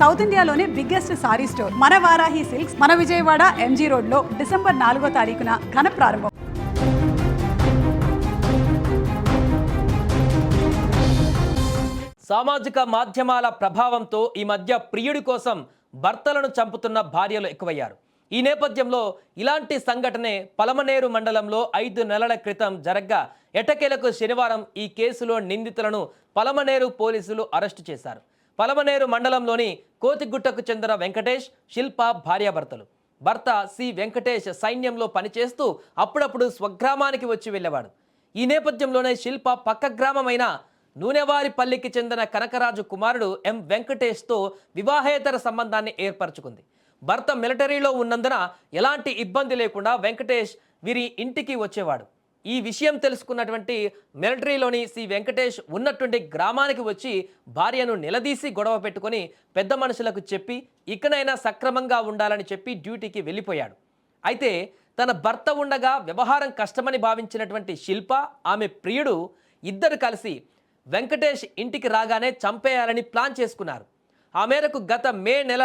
South ఇండియాలోనే biggest sorry store మన Varahi silks మన విజయవాడ ఎంజీ రోడ్ లో డిసెంబర్ 4వ తారీఖున ఘన ప్రారంభం. సామాజిక మాధ్యమాల ప్రభావంతో ఈ మధ్య ప్రియుడి కోసం భర్తలను చంపుతున్న భార్యలు ఎక్కువయ్యారు. ఈ నేపథ్యంలో ఇలాంటి సంఘటనే పలమనేరు మండలంలో 5 నెలల క్రితం జరగ్గా ఎట్టకేలకు శనివారం ఈ కేసులో నిందితులను పలమనేరు పోలీసులు అరెస్టు చేశారు. పలమనేరు మండలంలోని కోతిగుట్టకు చెందిన వెంకటేష్, శిల్ప భార్యాభర్తలు. భర్త సి వెంకటేష్ సైన్యంలో పనిచేస్తూ అప్పుడప్పుడు స్వగ్రామానికి వచ్చి వెళ్ళేవాడు. ఈ నేపథ్యంలోనే శిల్ప పక్క గ్రామమైన నూనెవారిపల్లికి చెందిన కనకరాజు కుమారుడు ఎం వెంకటేష్తో వివాహేతర సంబంధాన్ని ఏర్పరచుకుంది. భర్త మిలిటరీలో ఉన్నందున ఎలాంటి ఇబ్బంది లేకుండా వెంకటేష్ వీరి ఇంటికి వచ్చేవాడు. ఈ విషయం తెలుసుకున్నటువంటి మిలిటరీలోని సి వెంకటేష్ ఉన్నటువంటి గ్రామానికి వచ్చి భార్యను నిలదీసి గొడవ పెట్టుకొని పెద్ద మనుషులకు చెప్పి ఇకనైనా సక్రమంగా ఉండాలని చెప్పి డ్యూటీకి వెళ్ళిపోయాడు. అయితే తన భర్త ఉండగా వ్యవహారం కష్టమని భావించినటువంటి శిల్ప, ఆమె ప్రియుడు ఇద్దరు కలిసి వెంకటేష్ ఇంటికి రాగానే చంపేయాలని ప్లాన్ చేసుకున్నారు. ఆ మేరకు గత మే నెల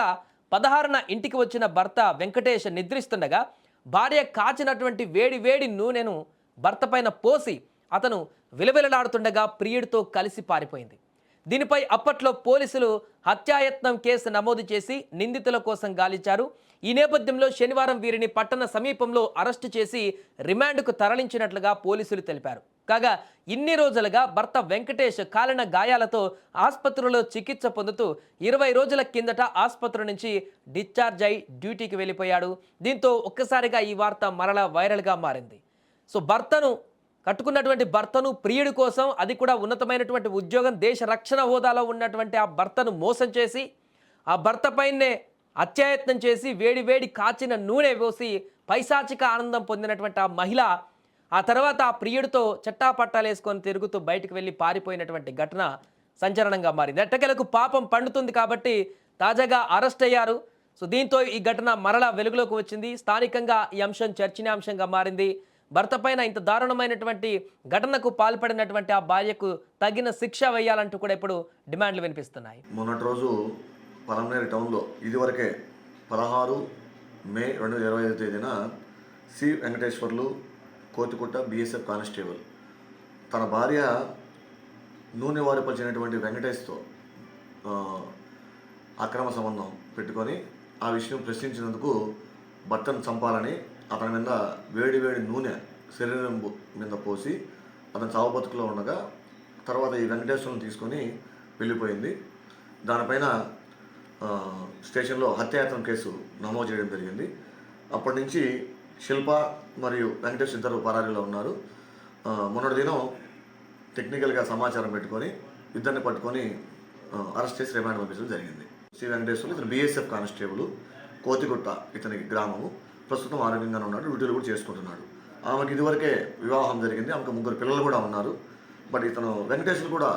16న ఇంటికి వచ్చిన భర్త వెంకటేష్ నిద్రిస్తుండగా భార్య కాచినటువంటి వేడి నూనెను భర్త పైన పోసి అతను విలవిలలాడుతుండగా ప్రియుడితో కలిసి పారిపోయింది. దీనిపై అప్పట్లో పోలీసులు హత్యాయత్నం కేసు నమోదు చేసి నిందితుల కోసం గాలించారు. ఈ నేపథ్యంలో శనివారం వీరిని పట్టణ సమీపంలో అరెస్టు చేసి రిమాండ్కు తరలించినట్లుగా పోలీసులు తెలిపారు. కాగా ఇన్ని రోజులుగా భర్త వెంకటేష్ కాలిన గాయాలతో ఆసుపత్రిలో చికిత్స పొందుతూ 20 రోజుల కిందట ఆసుపత్రి నుంచి డిశ్చార్జ్ అయి డ్యూటీకి వెళ్ళిపోయాడు. దీంతో ఒక్కసారిగా ఈ వార్త మరలా వైరల్గా మారింది. సో కట్టుకున్నటువంటి భర్తను ప్రియుడి కోసం, అది కూడా ఉన్నతమైనటువంటి ఉద్యోగం, దేశ రక్షణ హోదాలో ఉన్నటువంటి ఆ భర్తను మోసం చేసి ఆ భర్త పైనే అత్యాయత్నం చేసి వేడి కాచిన నూనె పోసి పైశాచిక ఆనందం పొందినటువంటి ఆ మహిళ ఆ తర్వాత ఆ ప్రియుడితో చట్టాపట్టాలేసుకొని తిరుగుతూ బయటకు వెళ్ళి పారిపోయినటువంటి ఘటన సంచలనంగా మారింది. ఎట్టకేలకు పాపం పండుతుంది కాబట్టి తాజాగా అరెస్ట్ అయ్యారు. సో దీంతో ఈ ఘటన మరలా వెలుగులోకి వచ్చింది. స్థానికంగా ఈ అంశం చర్చనీయాంశంగా మారింది. భర్త పైన ఇంత దారుణమైనటువంటి ఘటనకు పాల్పడినటువంటి ఆ భార్యకు తగిన శిక్ష వేయాలంటూ కూడా ఇప్పుడు డిమాండ్లు వినిపిస్తున్నాయి. మొన్నటి రోజు పలమనేరు టౌన్లో ఇదివరకే 16 మే 2025 తేదీన సి వెంకటేశ్వర్లు కోతికుట్ట బిఎస్ఎఫ్ కానిస్టేబుల్ తన భార్య నూనెవారిపరిచినటువంటి వెంకటేష్తో అక్రమ సంబంధం పెట్టుకొని ఆ విషయం ప్రశ్నించినందుకు భర్తను చంపాలని అతని మీద వేడి నూనె శరీరం మీద పోసి అతను చావు బతుకులో ఉండగా తర్వాత ఈ వెంకటేశ్వరుని తీసుకొని వెళ్ళిపోయింది. దానిపైన స్టేషన్లో హత్యాయత్నం కేసు నమోదు చేయడం జరిగింది. అప్పటి నుంచి శిల్ప మరియు వెంకటేష్ ఇద్దరు పరారీలో ఉన్నారు. మొన్నటి దినం టెక్నికల్గా సమాచారం పెట్టుకొని ఇద్దరిని పట్టుకొని అరెస్ట్ చేసి రిమాండ్ పంపించడం జరిగింది. సి వెంకటేశ్వర్లు ఇతను బిఎస్ఎఫ్ కానిస్టేబుల్, కోతిగుట్ట ఇతని గ్రామము. ప్రస్తుతం ఆరోగ్యంగానే ఉన్నాడు, డ్యూటీలు కూడా చేసుకుంటున్నాడు. ఆమెకి ఇదివరకే వివాహం జరిగింది, ఆమెకు 3 పిల్లలు కూడా ఉన్నారు. బట్ ఇతను వెంకటేశ్వర్ కూడా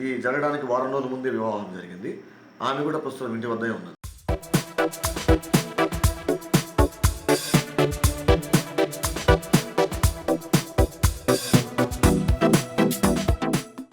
ఈ జరగడానికి వారం రోజుల ముందే వివాహం జరిగింది. ఆమె కూడా ప్రస్తుతం ఇంటి వద్దే ఉన్నది.